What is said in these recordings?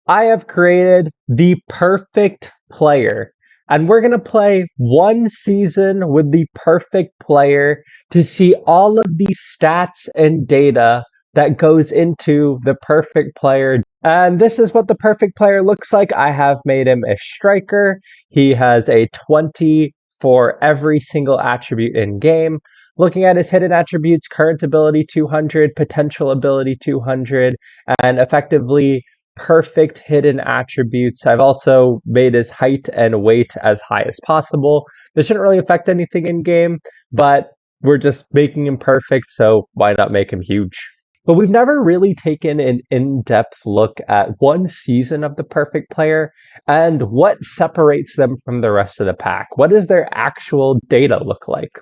I have created the perfect player. And we're going to play one season with the perfect player to see all of the stats and data that goes into the perfect player. And this is what the perfect player looks like. I have made him a striker. He has a 20 for every single attribute in game. Looking at his hidden attributes, current ability 200, potential ability 200, and effectively perfect hidden attributes. I've also made his height and weight as high as possible. This shouldn't really affect anything in game, but we're just making him perfect, so why not make him huge? But we've never really taken an in-depth look at one season of the perfect player and what separates them from the rest of the pack. What does their actual data look like?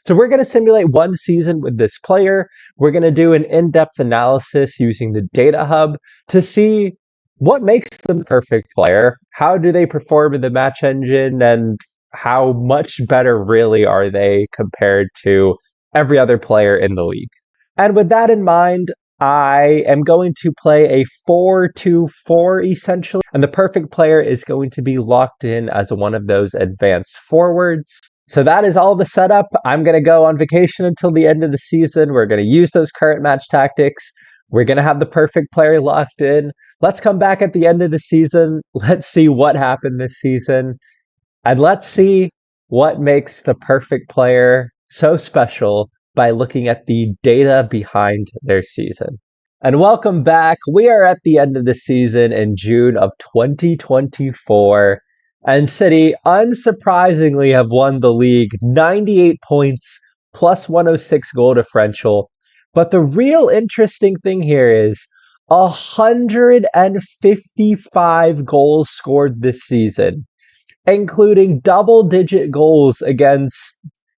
So we're going to simulate one season with this player. We're going to do an in-depth analysis using the data hub to see what makes them the perfect player, how do they perform in the match engine, and how much better really are they compared to every other player in the league. And with that in mind, I am going to play a 4-2-4 essentially, and the perfect player is going to be locked in as one of those advanced forwards. So that is all the setup. I'm going to go on vacation until the end of the season. We're going to use those current match tactics. We're going to have the perfect player locked in. Let's come back at the end of the season. Let's see what happened this season. And let's see what makes the perfect player so special by looking at the data behind their season. And welcome back. We are at the end of the season in June of 2024. And City, unsurprisingly, have won the league 98 points plus 106 goal differential. But the real interesting thing here is 155 goals scored this season, including double-digit goals against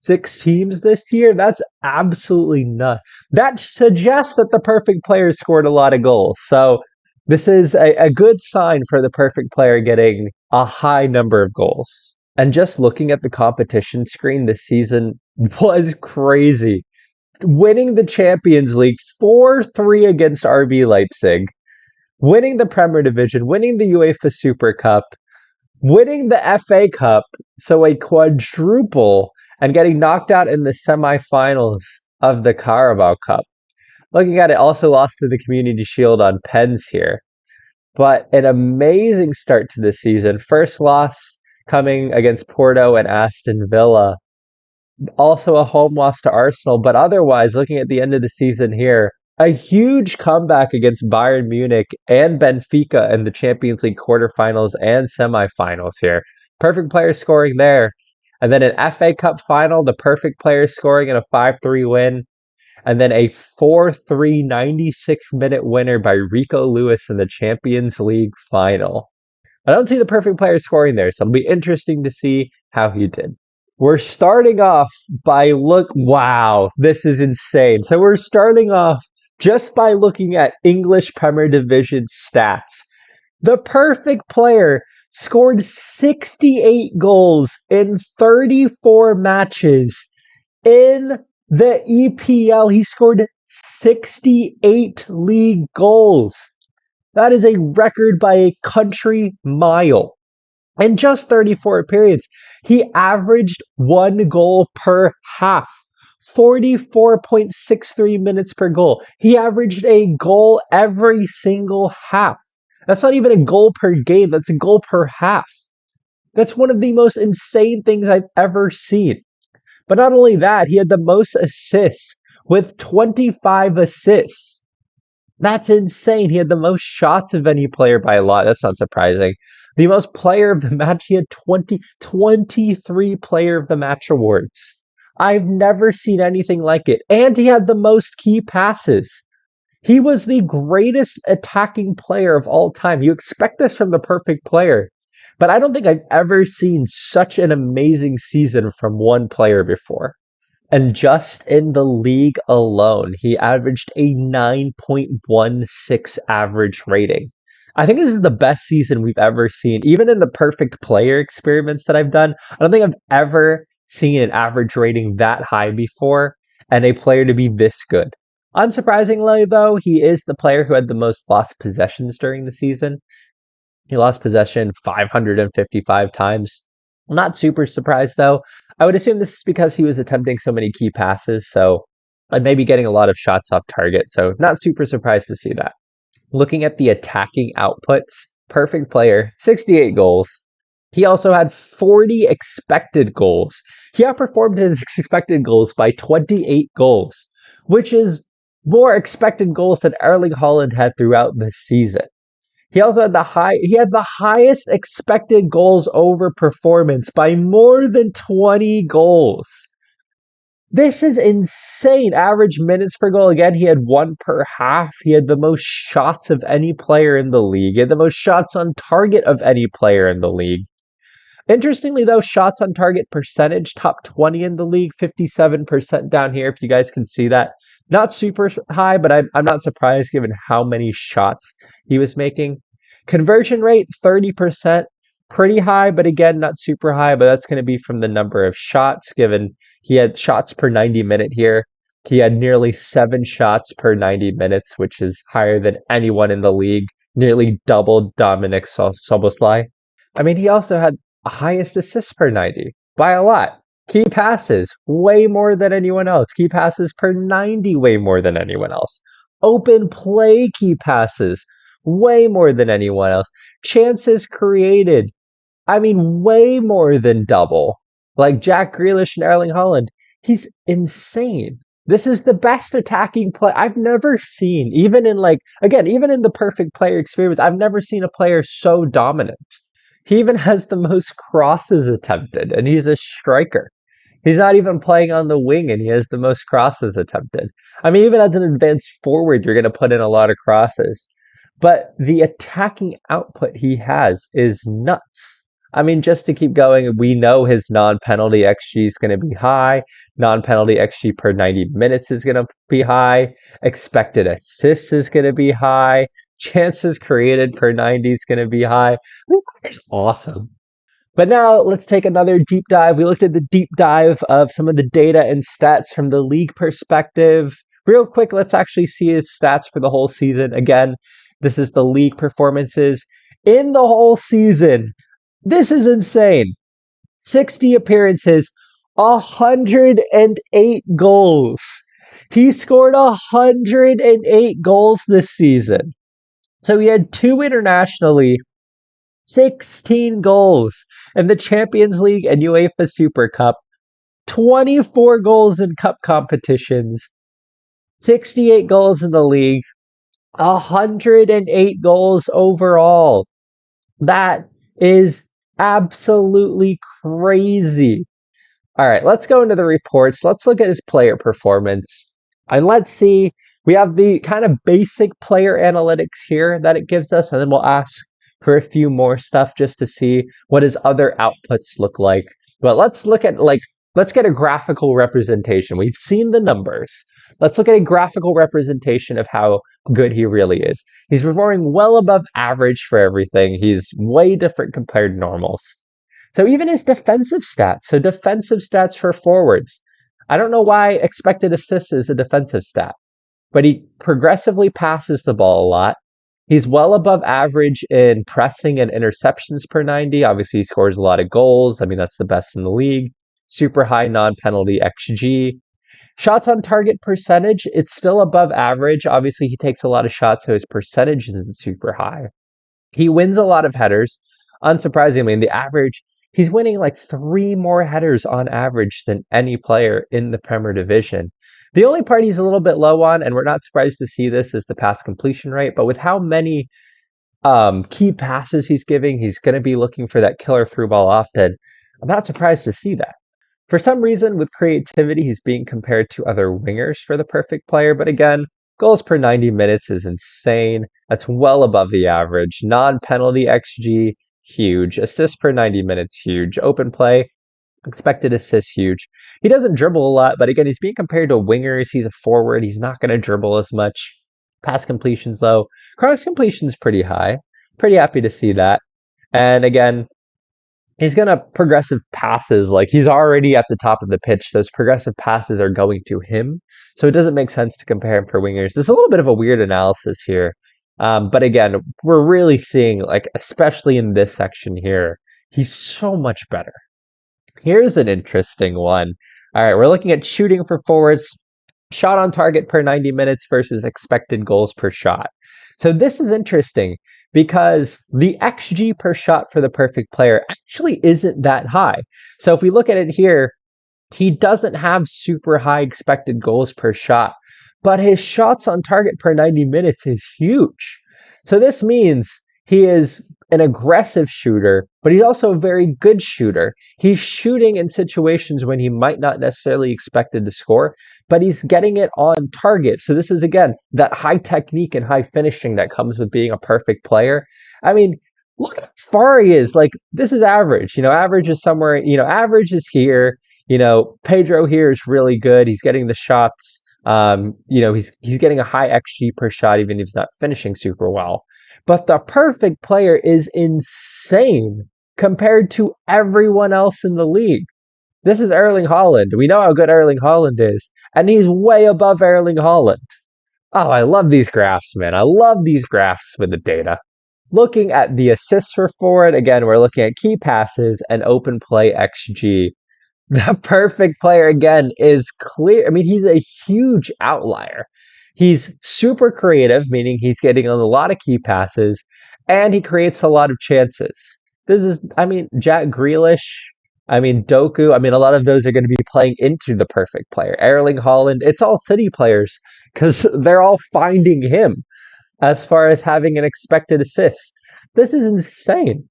6 teams this year. That's absolutely nuts. That suggests that the perfect player scored a lot of goals. So this is a good sign for the perfect player getting a high number of goals. And just looking at the competition screen this season was crazy. Winning the Champions League 4-3 against RB Leipzig, winning the Premier Division, winning the UEFA Super Cup, winning the FA Cup, so a quadruple, and getting knocked out in the semifinals of the Carabao Cup. Looking at it, also lost to the Community Shield on pens here. But an amazing start to this season. First loss coming against Porto and Aston Villa. Also a home loss to Arsenal. But otherwise, looking at the end of the season here, a huge comeback against Bayern Munich and Benfica in the Champions League quarterfinals and semifinals here. Perfect player scoring there. And then an FA Cup final, the perfect player scoring in a 5-3 win. And then a 4-3 96-minute winner by Rico Lewis in the Champions League final. I don't see the perfect player scoring there, so it'll be interesting to see how he did. We're starting off by wow, this is insane. So we're starting off just by looking at English Premier Division stats. The perfect player scored 68 goals in 34 matches in the EPL. He scored 68 league goals. That is a record by a country mile. In just 34 periods, he averaged 1 goal per half, 44.63 minutes per goal. He averaged a goal every single half. That's not even a goal per game, that's a goal per half. That's one of the most insane things I've ever seen. But not only that, he had the most assists with 25 assists. That's insane. He had the most shots of any player by a lot. That's not surprising. The most player of the match, he had 23 player of the match awards. I've never seen anything like it. And he had the most key passes. He was the greatest attacking player of all time. You expect this from the perfect player. But I don't think I've ever seen such an amazing season from one player before. And just in the league alone, he averaged a 9.16 average rating. I think this is the best season we've ever seen. Even in the perfect player experiments that I've done, I don't think I've ever seen an average rating that high before and a player to be this good. Unsurprisingly, though, he is the player who had the most lost possessions during the season. He lost possession 555 times. Not super surprised though. I would assume this is because he was attempting so many key passes, so and maybe getting a lot of shots off target. So not super surprised to see that. Looking at the attacking outputs, perfect player, 68 goals. He also had 40 expected goals. He outperformed his expected goals by 28 goals, which is more expected goals than Erling Haaland had throughout the season. He had the highest expected goals over performance by more than 20 goals. This is insane. Average minutes per goal. Again, he had one per half. He had the most shots of any player in the league. He had the most shots on target of any player in the league. Interestingly, though, shots on target percentage, top 20 in the league, 57% down here, if you guys can see that. Not super high, but I'm not surprised given how many shots he was making. Conversion rate, 30%, pretty high, but again, not super high, but that's going to be from the number of shots given he had shots per 90 minute here. He had nearly 7 shots per 90 minutes, which is higher than anyone in the league, nearly double Dominic Soboslai. I mean, he also had highest assists per 90 by a lot. Key passes, way more than anyone else. Key passes per 90, way more than anyone else. Open play key passes, way more than anyone else. Chances created, I mean, way more than double. Like Jack Grealish and Erling Haaland. He's insane. This is the best attacking play I've never seen. Even in even in the perfect player experience, I've never seen a player so dominant. He even has the most crosses attempted, and he's a striker. He's not even playing on the wing, and he has the most crosses attempted. I mean, even as an advanced forward, you're going to put in a lot of crosses. But the attacking output he has is nuts. I mean, just to keep going, we know his non-penalty XG is going to be high. Non-penalty XG per 90 minutes is going to be high. Expected assists is going to be high. Chances created per 90 is going to be high. It's awesome. But now let's take another deep dive. We looked at the deep dive of some of the data and stats from the league perspective. Real quick, let's actually see his stats for the whole season. Again, this is the league performances in the whole season. This is insane. 60 appearances, 108 goals. He scored 108 goals this season. So he had 2 internationally, 16 goals in the Champions League and UEFA Super Cup, 24 goals in cup competitions, 68 goals in the league, 108 goals overall. That is absolutely crazy. All right, let's go into the reports. Let's look at his player performance. And let's see, we have the kind of basic player analytics here that it gives us, and then we'll ask for a few more stuff just to see what his other outputs look like. But let's look at let's get a graphical representation. We've seen the numbers. Let's look at a graphical representation of how good he really is. He's performing well above average for everything. He's way different compared to normals. So even his defensive stats, so defensive stats for forwards. I don't know why expected assists is a defensive stat, but he progressively passes the ball a lot. He's well above average in pressing and interceptions per 90. Obviously, he scores a lot of goals. I mean, that's the best in the league. Super high non-penalty XG. Shots on target percentage, it's still above average. Obviously, he takes a lot of shots, so his percentage isn't super high. He wins a lot of headers. Unsurprisingly, in the average, he's winning like 3 more headers on average than any player in the Premier Division. The only part he's a little bit low on, and we're not surprised to see this, is the pass completion rate. But with how many key passes he's giving, he's going to be looking for that killer through ball often. I'm not surprised to see that. For some reason, with creativity, he's being compared to other wingers for the perfect player. But again, goals per 90 minutes is insane. That's well above the average. Non-penalty XG, huge. Assists per 90 minutes, huge. Open play, expected assists, huge. He doesn't dribble a lot, but again, he's being compared to wingers. He's a forward. He's not going to dribble as much. Pass completions, though. Cross completions pretty high. Pretty happy to see that. And again, he's going to progressive passes. Like, he's already at the top of the pitch. Those progressive passes are going to him. So it doesn't make sense to compare him for wingers. There's a little bit of a weird analysis here. But again, we're really seeing, like, especially in this section here, he's so much better. Here's an interesting one. All right, we're looking at shooting for forwards, shot on target per 90 minutes versus expected goals per shot. So this is interesting because the XG per shot for the perfect player actually isn't that high. So if we look at it here, he doesn't have super high expected goals per shot, but his shots on target per 90 minutes is huge. So this means he is an aggressive shooter, but he's also a very good shooter. He's shooting in situations when he might not necessarily expected to score, but he's getting it on target. So this is, again, that high technique and high finishing that comes with being a perfect player. I mean, look how far he is. Like, this is average. Average is somewhere, average is here. Pedro here is really good. He's getting the shots. He's getting a high XG per shot, even if he's not finishing super well. But the perfect player is insane compared to everyone else in the league. This is Erling Haaland. We know how good Erling Haaland is, and he's way above Erling Haaland. Oh, I love these graphs, man. I love these graphs with the data. Looking at the assists for forward, again, we're looking at key passes and open play XG. The perfect player, again, is clear. I mean, he's a huge outlier. He's super creative, meaning he's getting a lot of key passes, and he creates a lot of chances. Jack Grealish, Doku, a lot of those are going to be playing into the perfect player. Erling Haaland, it's all City players because they're all finding him as far as having an expected assist. This is insane.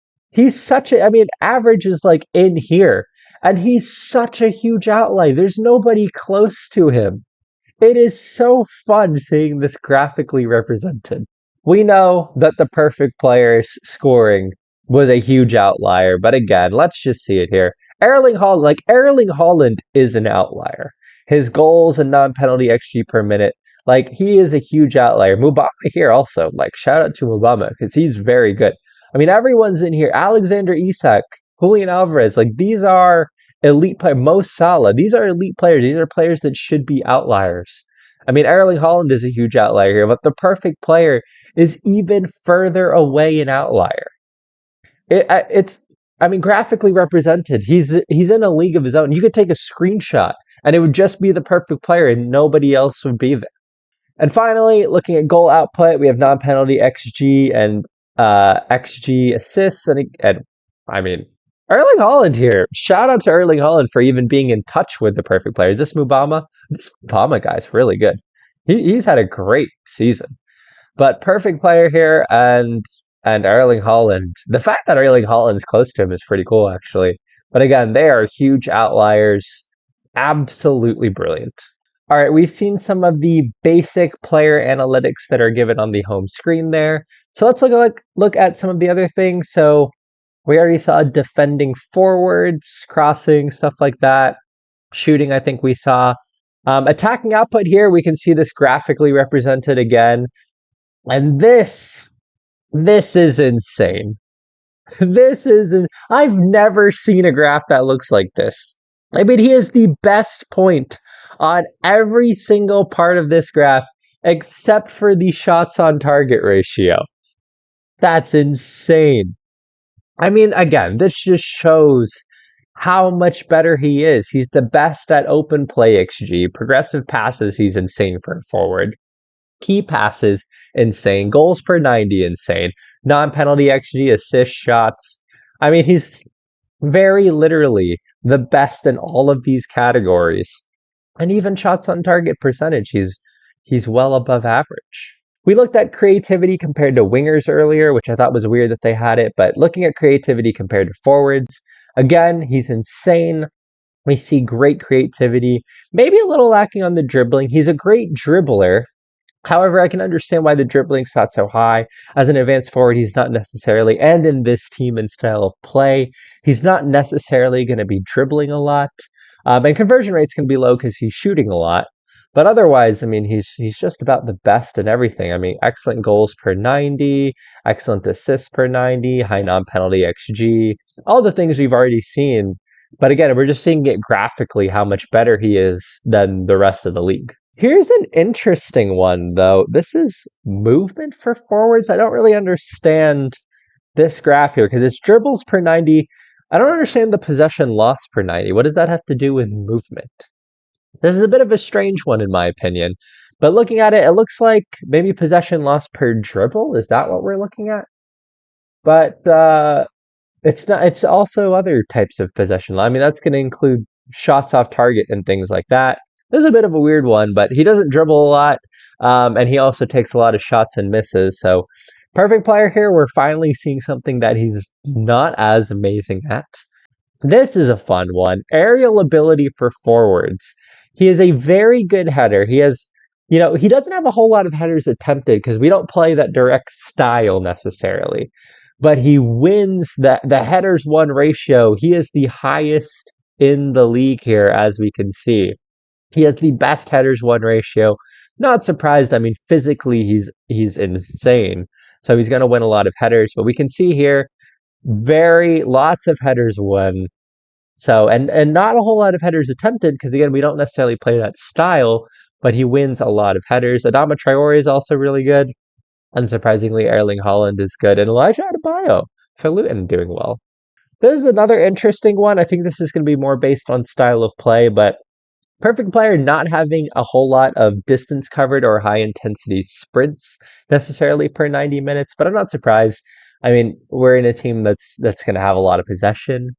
Average is like in here, and he's such a huge outlier. There's nobody close to him. It is so fun seeing this graphically represented. We know that the perfect player's scoring was a huge outlier, but again, let's just see it here. Erling Haaland is an outlier. His goals and non-penalty XG per minute, he is a huge outlier. Mubama here also, shout out to Mubama because he's very good. Everyone's in here. Alexander Isak, Julian Alvarez, these are elite player. Mo Salah, these are elite players. These are players that should be outliers. Erling Haaland is a huge outlier here, but the perfect player is even further away an outlier. It's graphically represented. He's in a league of his own. You could take a screenshot and it would just be the perfect player and nobody else would be there. And finally, looking at goal output, we have non-penalty XG and XG assists. Erling Haaland here. Shout out to Erling Haaland for even being in touch with the perfect player. Is this Mubama? This Mubama guy's really good. He's had a great season. But perfect player here and Erling Haaland. The fact that Erling Haaland is close to him is pretty cool, actually. But again, they are huge outliers. Absolutely brilliant. All right, we've seen some of the basic player analytics that are given on the home screen there. So let's look at some of the other things. So we already saw defending forwards, crossing, stuff like that. Shooting, I think we saw. Attacking output here, we can see this graphically represented again. And this is insane. I've never seen a graph that looks like this. He is the best point on every single part of this graph except for the shots on target ratio. That's insane. Again, this just shows how much better he is. He's the best at open play XG. Progressive passes, he's insane for a forward. Key passes, insane. Goals per 90, insane. Non-penalty XG, assist shots. He's very literally the best in all of these categories. And even shots on target percentage, he's well above average. We looked at creativity compared to wingers earlier, which I thought was weird that they had it, but looking at creativity compared to forwards, again, he's insane. We see great creativity, maybe a little lacking on the dribbling. He's a great dribbler. However, I can understand why the dribbling's not so high. As an advanced forward, he's not necessarily, and in this team and style of play, he's not necessarily going to be dribbling a lot. And conversion rate's going to be low because he's shooting a lot. But otherwise, he's just about the best in everything. Excellent goals per 90, excellent assists per 90, high non-penalty XG, all the things we've already seen. But again, we're just seeing it graphically how much better he is than the rest of the league. Here's an interesting one, though. This is movement for forwards. I don't really understand this graph here because it's dribbles per 90. I don't understand the possession loss per 90. What does that have to do with movement? This is a bit of a strange one, in my opinion. But looking at it, it looks like maybe possession loss per dribble. Is that what we're looking at? But it's not. It's also other types of possession. I mean, that's going to include shots off target and things like that. This is a bit of a weird one, but he doesn't dribble a lot, and he also takes a lot of shots and misses. So, perfect player here. We're finally seeing something that he's not as amazing at. This is a fun one. Aerial ability for forwards. He is a very good header. He has, he doesn't have a whole lot of headers attempted because we don't play that direct style necessarily. But he wins the headers won ratio. He is the highest in the league here, as we can see. He has the best headers won ratio. Not surprised. I mean, physically he's insane. So he's going to win a lot of headers. But we can see here, lots of headers won. So and not a whole lot of headers attempted because again we don't necessarily play that style, but he wins a lot of headers. Adama Traore is also really good. Unsurprisingly, Erling Haaland is good, and Elijah Adebayo for Luton doing well. This is another interesting one. I think this is going to be more based on style of play, but perfect player not having a whole lot of distance covered or high intensity sprints necessarily per 90 minutes, but I'm not surprised. I mean, we're in a team that's going to have a lot of possession.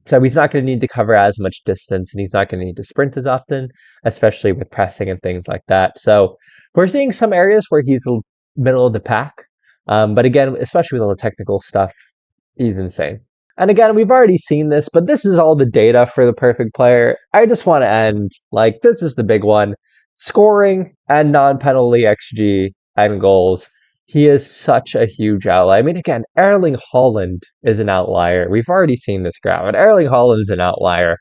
So he's not going to need to cover as much distance and he's not going to need to sprint as often, especially with pressing and things like that. So we're seeing some areas where he's middle of the pack. But again, especially with all the technical stuff, he's insane. And again, we've already seen this, but this is all the data for the perfect player. I just want to end, this is the big one. Scoring and non-penalty XG and goals. He is such a huge outlier. I mean, again, Erling Haaland is an outlier. We've already seen this graph, and Erling Haaland's an outlier.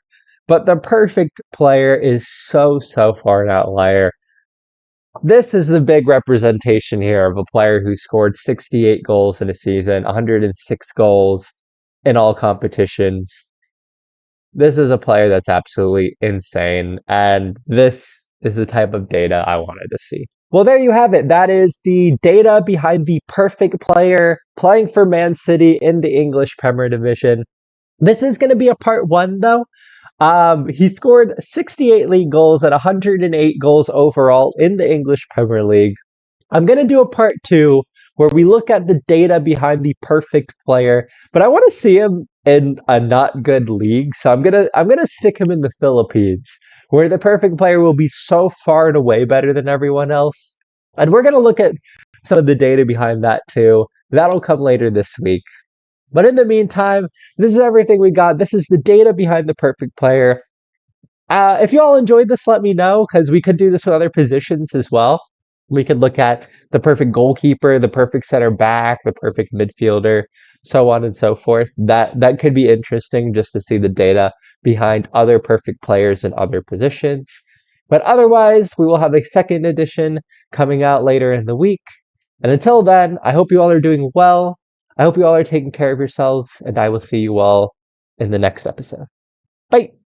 But the perfect player is so far an outlier. This is the big representation here of a player who scored 68 goals in a season, 106 goals in all competitions. This is a player that's absolutely insane, and this is the type of data I wanted to see. Well, there you have it. That is the data behind the perfect player playing for Man City in the English Premier Division. This is going to be a part one, though. He scored 68 league goals and 108 goals overall in the English Premier League. I'm going to do a part two where we look at the data behind the perfect player, but I want to see him in a not good league. So I'm going to stick him in the Philippines, where the perfect player will be so far and away better than everyone else. And we're going to look at some of the data behind that too. That'll come later this week. But in the meantime, this is everything we got. This is the data behind the perfect player. If you all enjoyed this, let me know, because we could do this with other positions as well. We could look at the perfect goalkeeper, the perfect center back, the perfect midfielder, so on and so forth. That could be interesting just to see the data behind other perfect players in other positions. But otherwise, we will have a second edition coming out later in the week. And until then, I hope you all are doing well. I hope you all are taking care of yourselves, and I will see you all in the next episode. Bye!